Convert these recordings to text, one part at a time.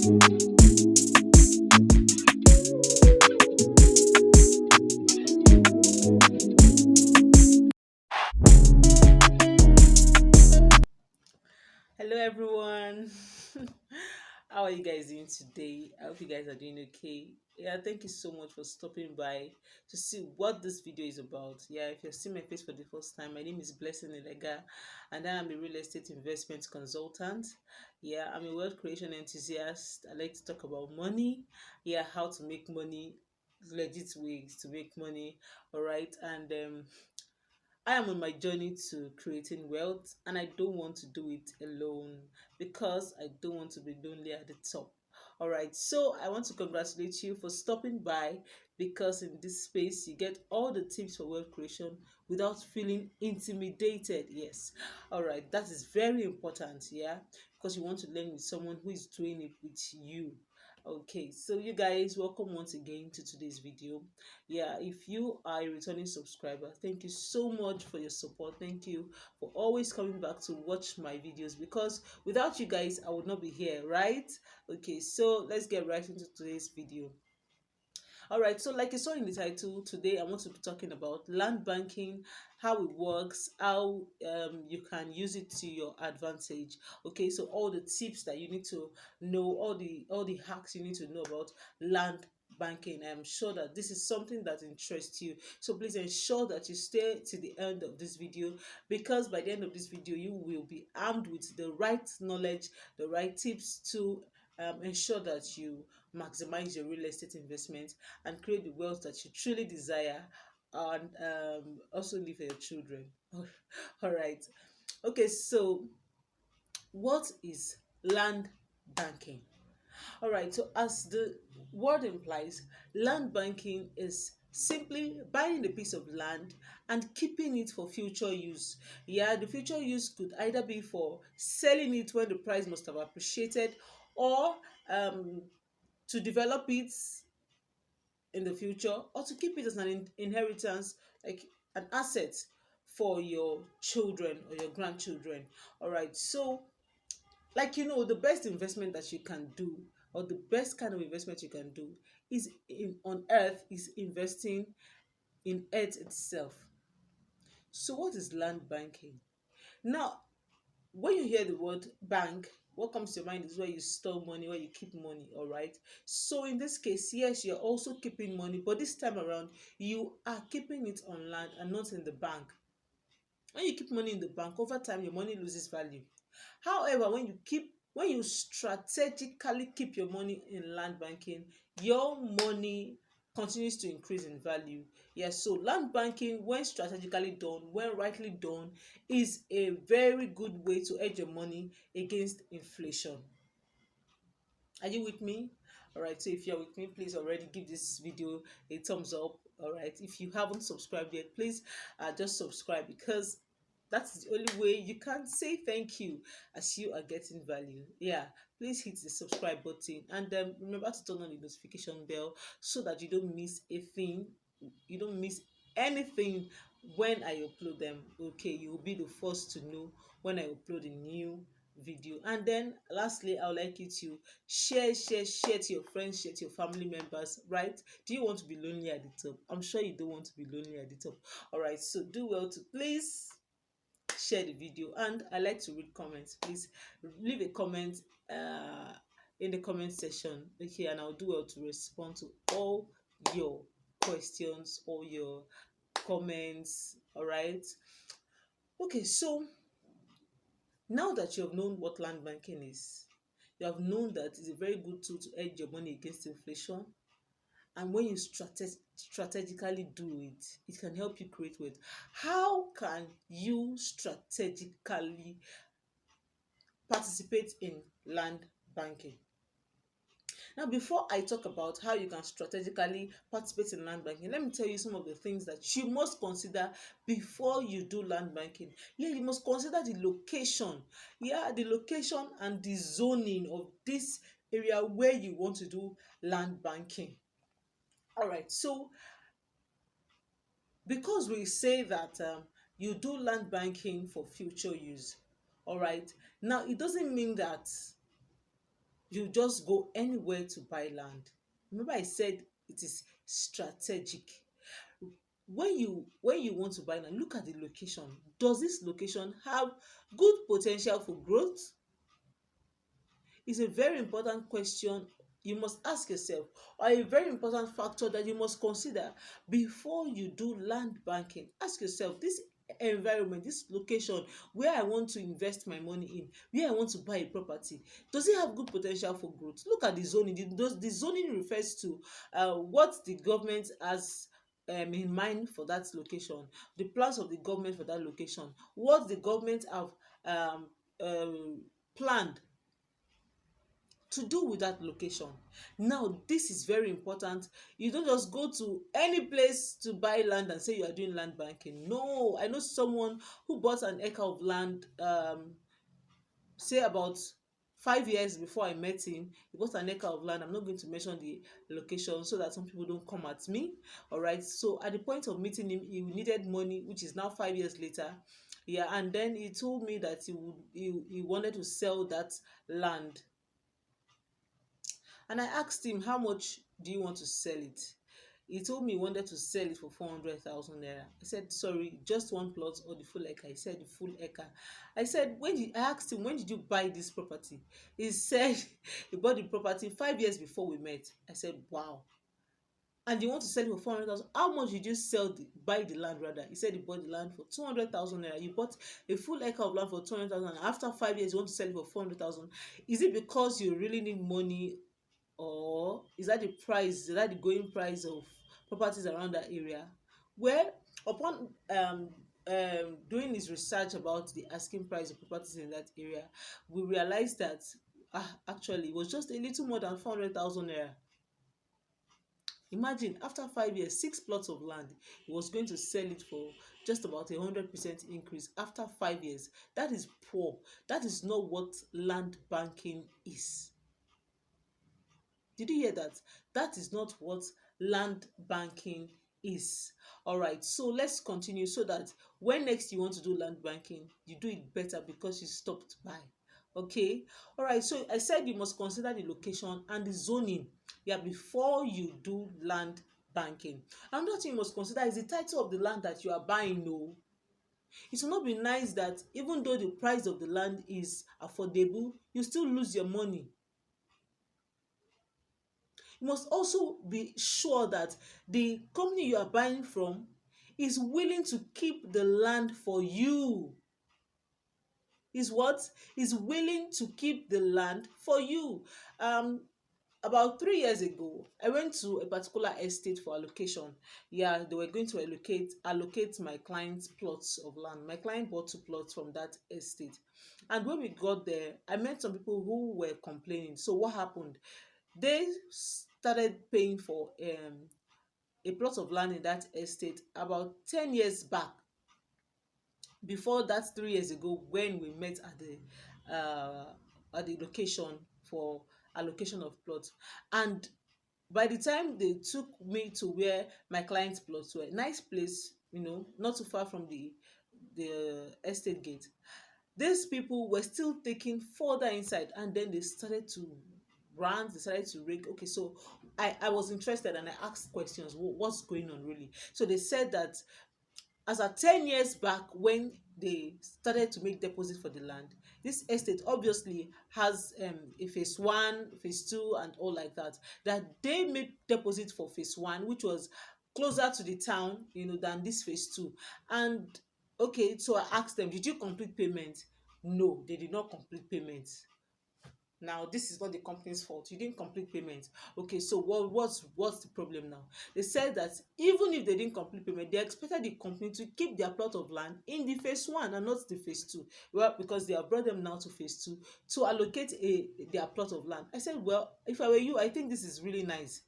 Hello, everyone. How are you guys doing today? I hope you guys are doing okay. Yeah, thank you so much for stopping by to see what this video is about. Yeah, if you're seeing my face for the first time, my name is Blessing Elega, and I am a real estate investment consultant. Yeah, I'm a wealth creation enthusiast. I like to talk about money. Yeah, how to make money, legit ways to make money. All right, and I am on my journey to creating wealth, and I don't want to do it alone because I don't want to be lonely at the top. All right, so I want to congratulate you for stopping by because in this space you get all the tips for wealth creation without feeling intimidated. Yes, all right, that is very important. Yeah, because you want to learn with someone who is doing it with you. Okay, so you guys, welcome once again to today's video. Yeah, if you are a returning subscriber, thank you so much for your support. Thank you for always coming back to watch my videos because without you guys I would not be here, right? Okay, so let's get right into today's video. All right, so like you saw in the title, today I want to be talking about land banking, how it works, how you can use it to your advantage. Okay, so all the tips that you need to know, all the hacks you need to know about land banking. I'm sure that this is something that interests you. So please ensure that you stay to the end of this video because by the end of this video you will be armed with the right knowledge, the right tips to ensure that you maximize your real estate investment and create the wealth that you truly desire and also live for your children. All right. Okay, so what is land banking? All right, so as the word implies, land banking is simply buying a piece of land and keeping it for future use. Yeah, the future use could either be for selling it when the price must have appreciated or um, to develop it in the future or to keep it as an inheritance, like an asset for your children or your grandchildren. All right, so like the best investment that you can do or the best kind of investment you can do is on earth is investing in earth itself. So what is land banking? Now, when you hear the word bank, what comes to your mind is where you store money, where you keep money. All right, so in this case, yes, you're also keeping money, but this time around you are keeping it on land and not in the bank. When you keep money in the bank, over time your money loses value. However, when you strategically keep your money in land banking, your money continues to increase in value. Yes, so land banking, when strategically done, when rightly done, is a very good way to hedge your money against inflation. Are you with me? All right, so if you're with me, please already give this video a thumbs up. All right, if you haven't subscribed yet, please just subscribe because that's the only way you can say thank you as you are getting value. Yeah, please hit the subscribe button and remember to turn on the notification bell so that you don't miss a thing, you don't miss anything when I upload them. Okay, you will be the first to know when I upload a new video. And then lastly, I would like you to share to your friends, share to your family members, right? Do you want to be lonely at the top? I'm sure you don't want to be lonely at the top. All right, so do well to please share the video, and I like to read comments. Please leave a comment uh in the comment section, okay, and I'll do well to respond to all your questions, all your comments. All right, okay, so now that you have known what land banking is, you have known that it's a very good tool to hedge your money against inflation. And when you strategically do it, it can help you create wealth. How can you strategically participate in land banking? Now, before I talk about how you can strategically participate in land banking, let me tell you some of the things that you must consider before you do land banking. Yeah, you must consider the location. Yeah, the location and the zoning of this area where you want to do land banking. All right, so because we say that you do land banking for future use, all right, now it doesn't mean that you just go anywhere to buy land. Remember I said it is strategic. When you want to buy land, look at the location. Does this location have good potential for growth? Is a very important question you must ask yourself, or a very important factor that you must consider before you do land banking. Ask yourself, this environment, this location where I want to invest my money in, where I want to buy a property, does it have good potential for growth? Look at the zoning. The zoning refers to what the government has in mind for that location, the plans of the government for that location, what the government have um, planned to do with that location. Now, this is very important. You don't just go to any place to buy land and say you are doing land banking. No, I know someone who bought an acre of land, say about 5 years before I met him. He bought an acre of land. I'm not going to mention the location so that some people don't come at me. All right. So at the point of meeting him, he needed money, which is now 5 years later. Yeah, and then he told me that he wanted to sell that land. And I asked him, how much do you want to sell it? He told me he wanted to sell it for 400,000 naira. I said, sorry, just one plot or the full acre? He said, the full acre. I said, I asked him, when did you buy this property? He said, he bought the property 5 years before we met. I said, wow. And you want to sell it for 400,000? How much did you buy the land rather? He said he bought the land for 200,000 naira. You bought a full acre of land for 200,000. After 5 years, you want to sell it for 400,000. Is it because you really need money, or is that the price, is that the going price of properties around that area? Well, upon doing his research about the asking price of properties in that area, we realized that actually it was just a little more than 400,000 naira. Imagine, after 5 years, 6 plots of land, he was going to sell it for just about 100% increase after 5 years. That is poor. That is not what land banking is. Did you hear that? That is not what land banking is. All right, so let's continue so that when next you want to do land banking, you do it better because you stopped by. Okay, all right, so I said you must consider the location and the zoning, yeah, before you do land banking. Another thing you must consider is the title of the land that you are buying. No, it will not be nice that even though the price of the land is affordable, you still lose your money. You must also be sure that the company you are buying from is willing to keep the land for you. Is what? Is willing to keep the land for you. About 3 years ago, I went to a particular estate for allocation. Yeah, they were going to allocate my client's plots of land. My client bought 2 plots from that estate. And when we got there, I met some people who were complaining. So what happened? They started paying for a plot of land in that estate about 10 years back, before that 3 years ago when we met at the location for allocation of plots. And by the time they took me to where my client's plots were, nice place, not too far from the estate gate, these people were still taking further inside, and then they started to rant, they started to rake. Okay, so I was interested and I asked questions. What's going on really? So they said that as at 10 years back, when they started to make deposits for the land, this estate obviously has a phase one, phase two, and all like that. That they made deposits for phase one, which was closer to the town, than this phase two. And okay, so I asked them, did you complete payment? No, they did not complete payment. Now, this is not the company's fault. You didn't complete payment. Okay, so what's the problem now? They said that even if they didn't complete payment, they expected the company to keep their plot of land in the phase one and not the phase two. Well, because they have brought them now to phase two to allocate their plot of land. I said, well, if I were you, I think this is really nice.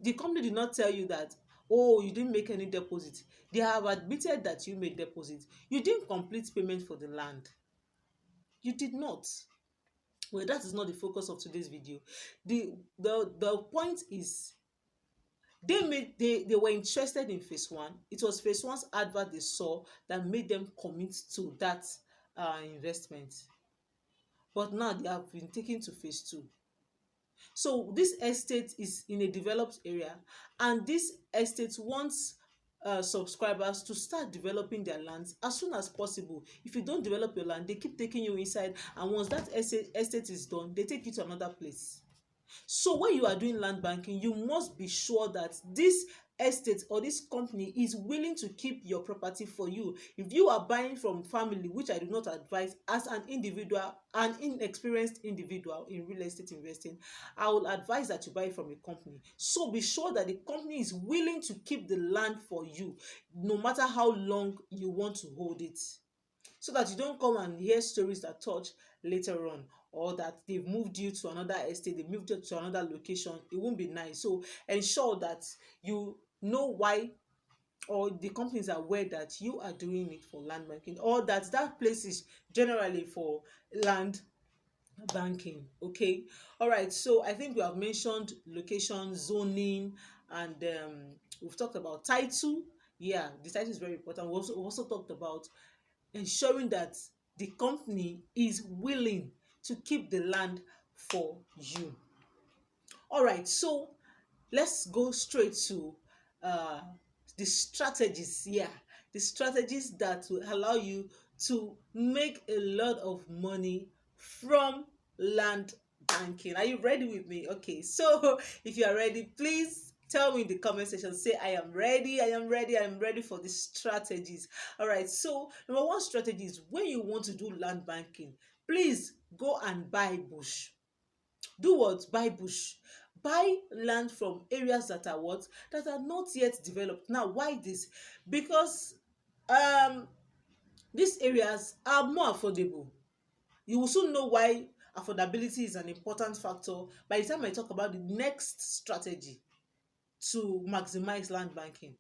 The company did not tell you that, oh, you didn't make any deposit. They have admitted that you made deposit. You didn't complete payment for the land. You did not. Well, that is not the focus of today's video. The point is, they were interested in phase one. It was phase one's advert they saw that made them commit to that investment. but now they have been taken to phase two. So this estate is in a developed area, and this estate wants subscribers to start developing their lands as soon as possible. If you don't develop your land, they keep taking you inside, and once that estate is done, they take you to another place. So when you are doing land banking, you must be sure that this estate or this company is willing to keep your property for you. If you are buying from family, which I do not advise, as an individual, an inexperienced individual in real estate investing, I will advise that you buy from a company. So be sure that the company is willing to keep the land for you, no matter how long you want to hold it, so that you don't come and hear stories that touch later on, or that they've moved you to another estate, they moved you to another location. It won't be nice. So ensure that you know why, or the companies are aware that you are doing it for land banking, or that that place is generally for land banking. Okay, all right. So I think we have mentioned location, zoning, and we've talked about title. Yeah, the title is very important. We also talked about ensuring that the company is willing to keep the land for you. All right, so let's go straight to uh, the strategies. Yeah, the strategies that will allow you to make a lot of money from land banking. Are you ready with me? Okay, so if you are ready, please tell me in the comment section. Say, I am ready, I am ready, I am ready for the strategies. All right, so number one strategy is, when you want to do land banking, please go and buy bush. Do what? Buy bush. Buy land from areas that are what? That are not yet developed. Now, why this? Because um these areas are more affordable. You will soon know why affordability is an important factor by the time I talk about the next strategy to maximize land banking.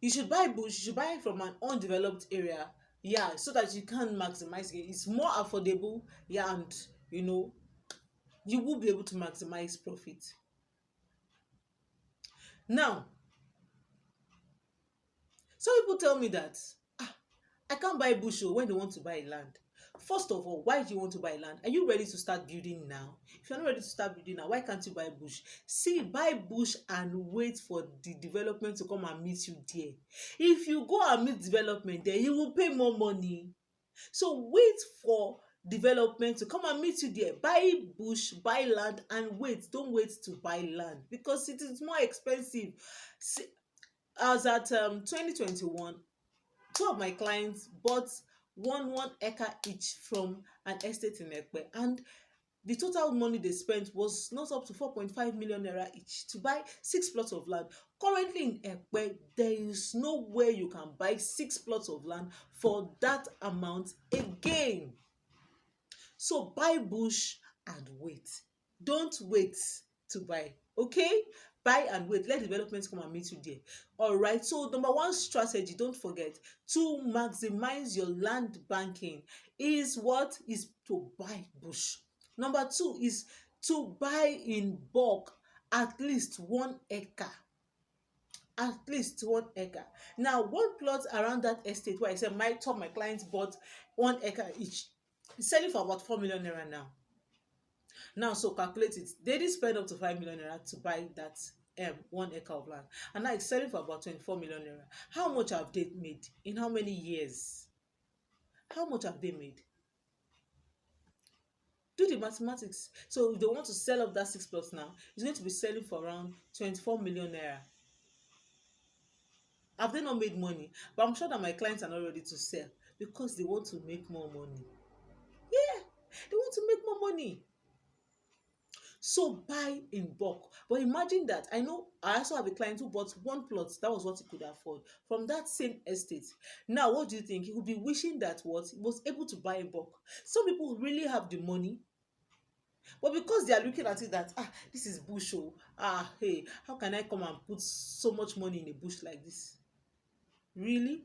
You should buy bush, you should buy from an undeveloped area, yeah, so that you can maximize it. It's more affordable, yeah, and you know, you will be able to maximize profit. Now, some people tell me that I can't buy bush when they want to buy land. First of all, why do you want to buy land? Are you ready to start building now? If you're not ready to start building now, why can't you buy bush? See, buy bush and wait for the development to come and meet you there. If you go and meet development there, you will pay more money. So wait for development to come and meet you there. Buy bush, buy land, and wait. Don't wait to buy land because it is more expensive. See, as at 2021, two of my clients bought one acre each from an estate in Ekpe, and the total money they spent was not up to 4.5 million naira each to buy 6 plots of land. Currently in Ekpe, there is no way you can buy 6 plots of land for that amount again. So buy bush and wait. Don't wait to buy. Okay? Buy and wait. Let development come and meet you there. All right. So number one strategy, don't forget, to maximize your land banking is what? Is to buy bush. Number two is to buy in bulk, at least 1 acre. At least 1 acre. Now, one plot around that estate where I said my clients bought 1 acre each, selling for about 4 million naira now. Now, so calculate it. They did spend up to 5 million naira to buy that 1 acre of land, and now it's selling for about 24 million naira. How much have they made in how many years? How much have they made? Do the mathematics. So if they want to sell off that 6 plots now, it's going to be selling for around 24 million naira. Have they not made money? But I'm sure that my clients are not ready to sell because they want to make more money. Yeah, they want to make more money. So buy in bulk. But imagine that. I know I also have a client who bought 1 plot. That was what he could afford from that same estate. Now, what do you think? He would be wishing that what he was able to buy in bulk. Some people really have the money, but because they are looking at it that this is bush, oh, hey, how can I come and put so much money in a bush like this? Really?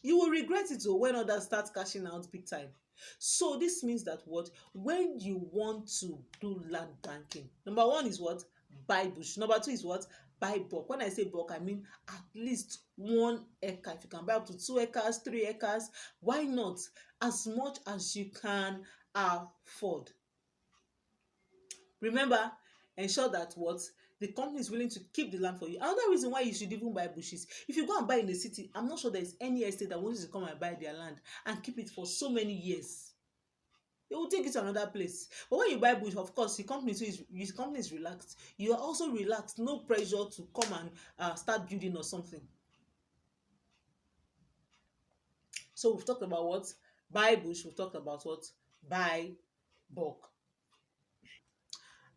You will regret it when others start cashing out big time. So this means that what? When you want to do land banking, number one is what? Buy bush. Number two is what? buy bulk. When I say bulk, I mean at least 1 acre. If you can buy up to 2 acres, 3 acres, why not? As much as you can afford. Remember, ensure that what the company is willing to keep the land for you. Another reason why you should even buy bushes, if you go and buy in the city, I'm not sure there is any estate that wants to come and buy their land and keep it for so many years. They will take it to another place. But when you buy bush, of course, the company is relaxed. You are also relaxed, no pressure to come and start building or something. So we've talked about what? Buy bush. We've talked about what? Buy bulk.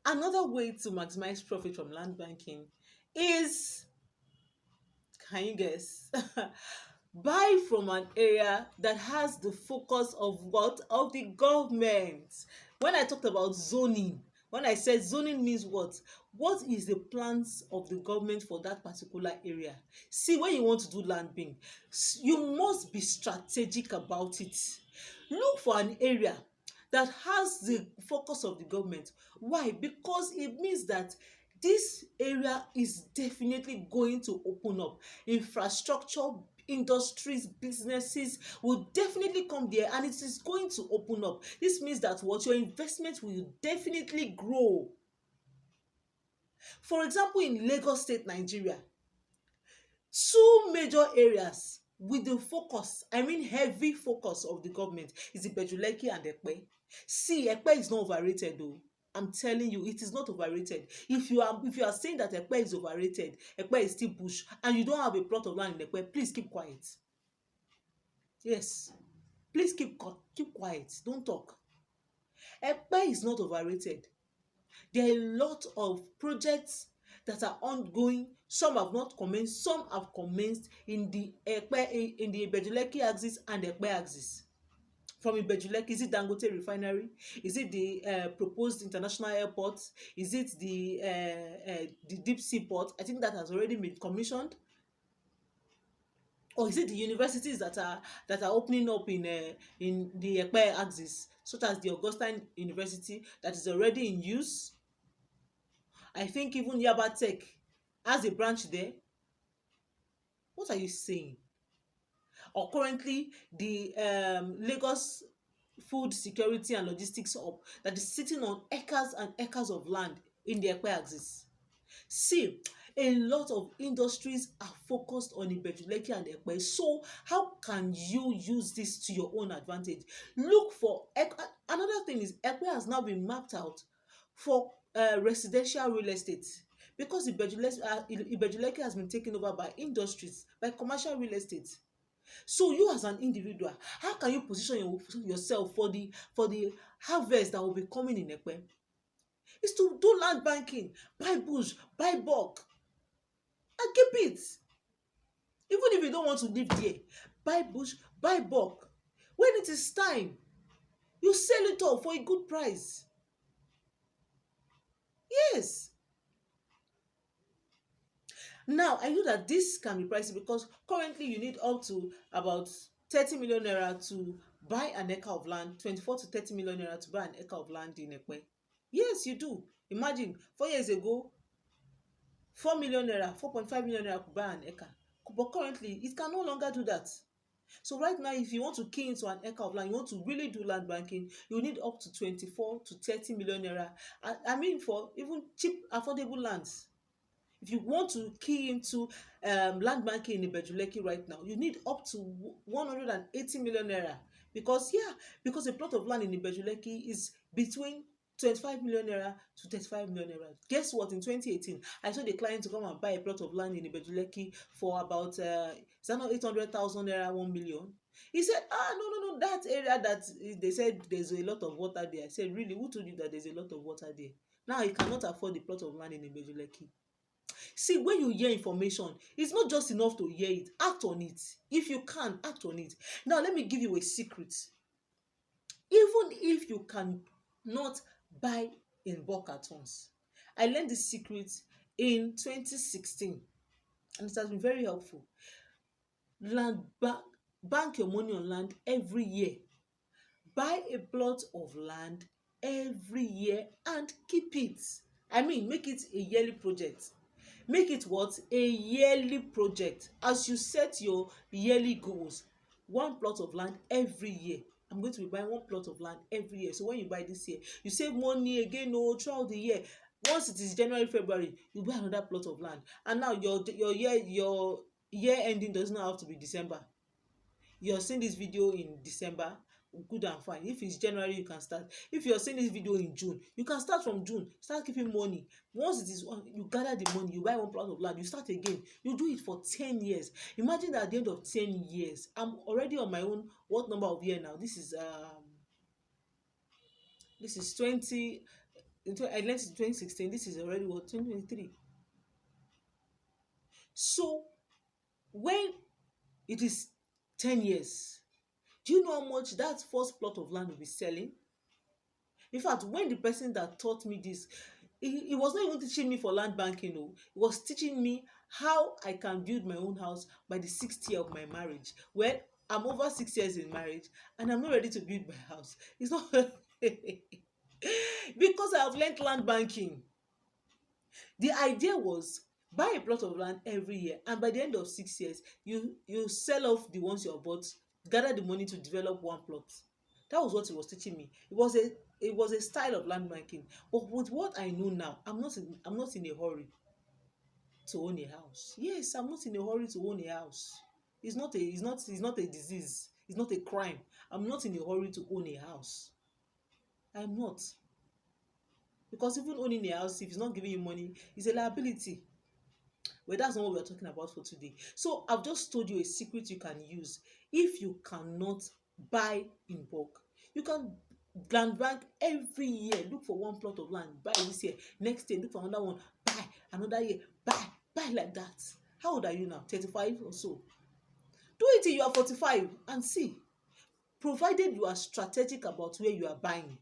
Another way to maximize profit from land banking is, can you guess? Buy from an area that has the focus of what? Of the government. When I talked about zoning, when I said zoning means what? What is the plans of the government for that particular area? See, when you want to do land bank, you must be strategic about it. Look for an area that has the focus of the government. Why? Because it means that this area is definitely going to open up. Infrastructure, industries, businesses will definitely come there, and it is going to open up. This means that what your investment will definitely grow. For example, in Lagos State, Nigeria, two major areas with the focus, I mean heavy focus of the government, is Ibejuleki and Epe. See, Epe is not overrated though. I'm telling you, it is not overrated. If you are saying that Epe is overrated, Epe is still bush, and you don't have a plot of land in Epe, please keep quiet. Yes, please keep quiet. Don't talk. Epe is not overrated. There are a lot of projects that are ongoing. Some have not commenced, some have commenced in the Ibejuleki axis and Epe axis. From Ibejuleki, is it Dangote refinery? Is it the proposed international airport? Is it the deep sea port? I think that has already been commissioned. Or is it the universities that are opening up in the Epe axis, such as the Augustine University that is already in use? I think even Yaba Tech has a branch there. What are you saying? Or currently the Lagos Food Security and Logistics Hub that is sitting on acres and acres of land in the Ekpe axis. See, a lot of industries are focused on Ibejuleki and Ekpe. So how can you use this to your own advantage? Look for another thing is Ekpe has now been mapped out for residential real estate, because Ibejuleki has been taken over by industries, by commercial real estate. So you as an individual, how can you position yourself for the harvest that will be coming in Ekpe? Is to do land banking, buy bush, buy bulk, and keep it. Even if you don't want to live there, buy bush, buy bulk. When it is time, you sell it off for a good price. Yes. Now, I know that this can be pricey because currently you need up to about 30 million naira to buy an acre of land, 24 to 30 million naira to buy an acre of land in Ekpe. Yes, you do. Imagine 4 years ago, 4 million naira, 4.5 million naira could buy an acre. But currently, it can no longer do that. So right now, if you want to key into an acre of land, you want to really do land banking, you need up to 24 to 30 million naira. I mean, for even cheap, affordable lands. If you want to key into land banking in Ibejuleki right now, you need up to 180 million naira. Because a plot of land in Ibejuleki is between 25 million naira to 35 million naira. Guess what? In 2018, I told a client to come and buy a plot of land in Ibejuleki for about is that not 800,000 naira, 1 million? He said, no, that area that they said there's a lot of water there. I said, really? Who told you that there's a lot of water there? Now he cannot afford the plot of land in Ibejuleki. See, when you hear information, it's not just enough to hear it. Act on it. If you can, act on it. Now, let me give you a secret. Even if you can not buy in bulk at once, I learned this secret in 2016, and it has been very helpful. Bank your money on land every year. Buy a plot of land every year and keep it. I mean, make it a yearly project. Make it what? A yearly project. As you set your yearly goals, one plot of land every year. I'm going to be buying one plot of land every year. So when you buy this year, you save money again throughout the year. Once it is January, February, you buy another plot of land. And now your year ending does not have to be December. You're seeing this video in December, good and fine. If it's January, you can start. If you're seeing this video in June, you can start from June. Start keeping money. Once it is you gather the money, you buy one plot of land, you start again. You do it for 10 years. Imagine that at the end of 10 years, I'm already on my own. What number of year now? This is 20. I left in 2016. This is already what, 2023. So when it is 10 years, do you know how much that first plot of land will be selling? In fact, when the person that taught me this, he was not even teaching me for land banking. No, he was teaching me how I can build my own house by the 6th year of my marriage. Well, I'm over 6 years in marriage and I'm not ready to build my house. It's not because I have learned land banking. The idea was buy a plot of land every year, and by the end of 6 years, you sell off the ones you have bought, gather the money to develop one plot. That was what he was teaching me. It was a style of land banking. But with what I know now, I'm not in a hurry to own a house. Yes, I'm not in a hurry to own a house. It's not a disease. It's not a crime. I'm not in a hurry to own a house. I'm not. Because even owning a house, if it's not giving you money, it's a liability. Well, that's not what we're talking about for today. So I've just told you a secret you can use if you cannot buy in bulk. You can land bank every year. Look for one plot of land, buy this year. Next year, look for another one, buy another year, buy like that. How old are you now? 35 or so. Do it till you are 45 and see. Provided you are strategic about where you are buying.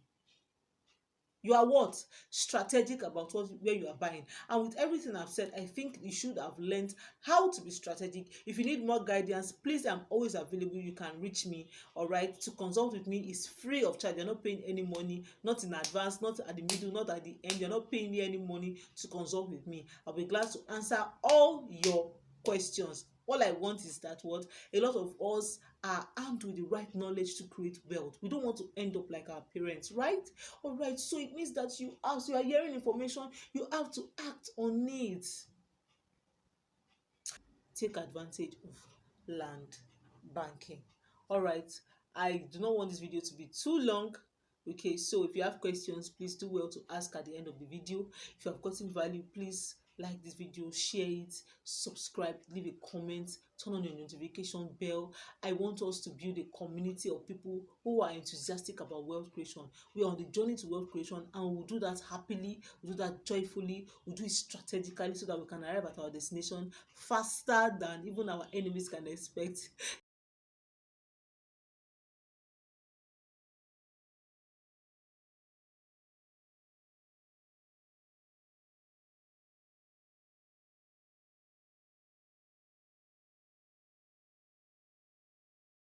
You are what? Strategic about where you are buying. And with everything I've said, I think you should have learned how to be strategic. If you need more guidance, please, I'm always available. You can reach me. All right. To consult with me is free of charge. You're not paying any money, not in advance, not at the middle, not at the end. You're not paying me any money to consult with me. I'll be glad to answer all your questions. All I want is that what a lot of us are armed with the right knowledge to create wealth. We don't want to end up like our parents, right? All right, so it means that as you are hearing information, you have to act on it. Take advantage of land banking. All right, I do not want this video to be too long. Okay, so if you have questions, please do well to ask at the end of the video. If you have gotten value, please like this video, share it, subscribe, leave a comment, turn on your notification bell. I want us to build a community of people who are enthusiastic about wealth creation. We are on the journey to wealth creation, and we'll do that happily, we'll do that joyfully, we'll do it strategically so that we can arrive at our destination faster than even our enemies can expect.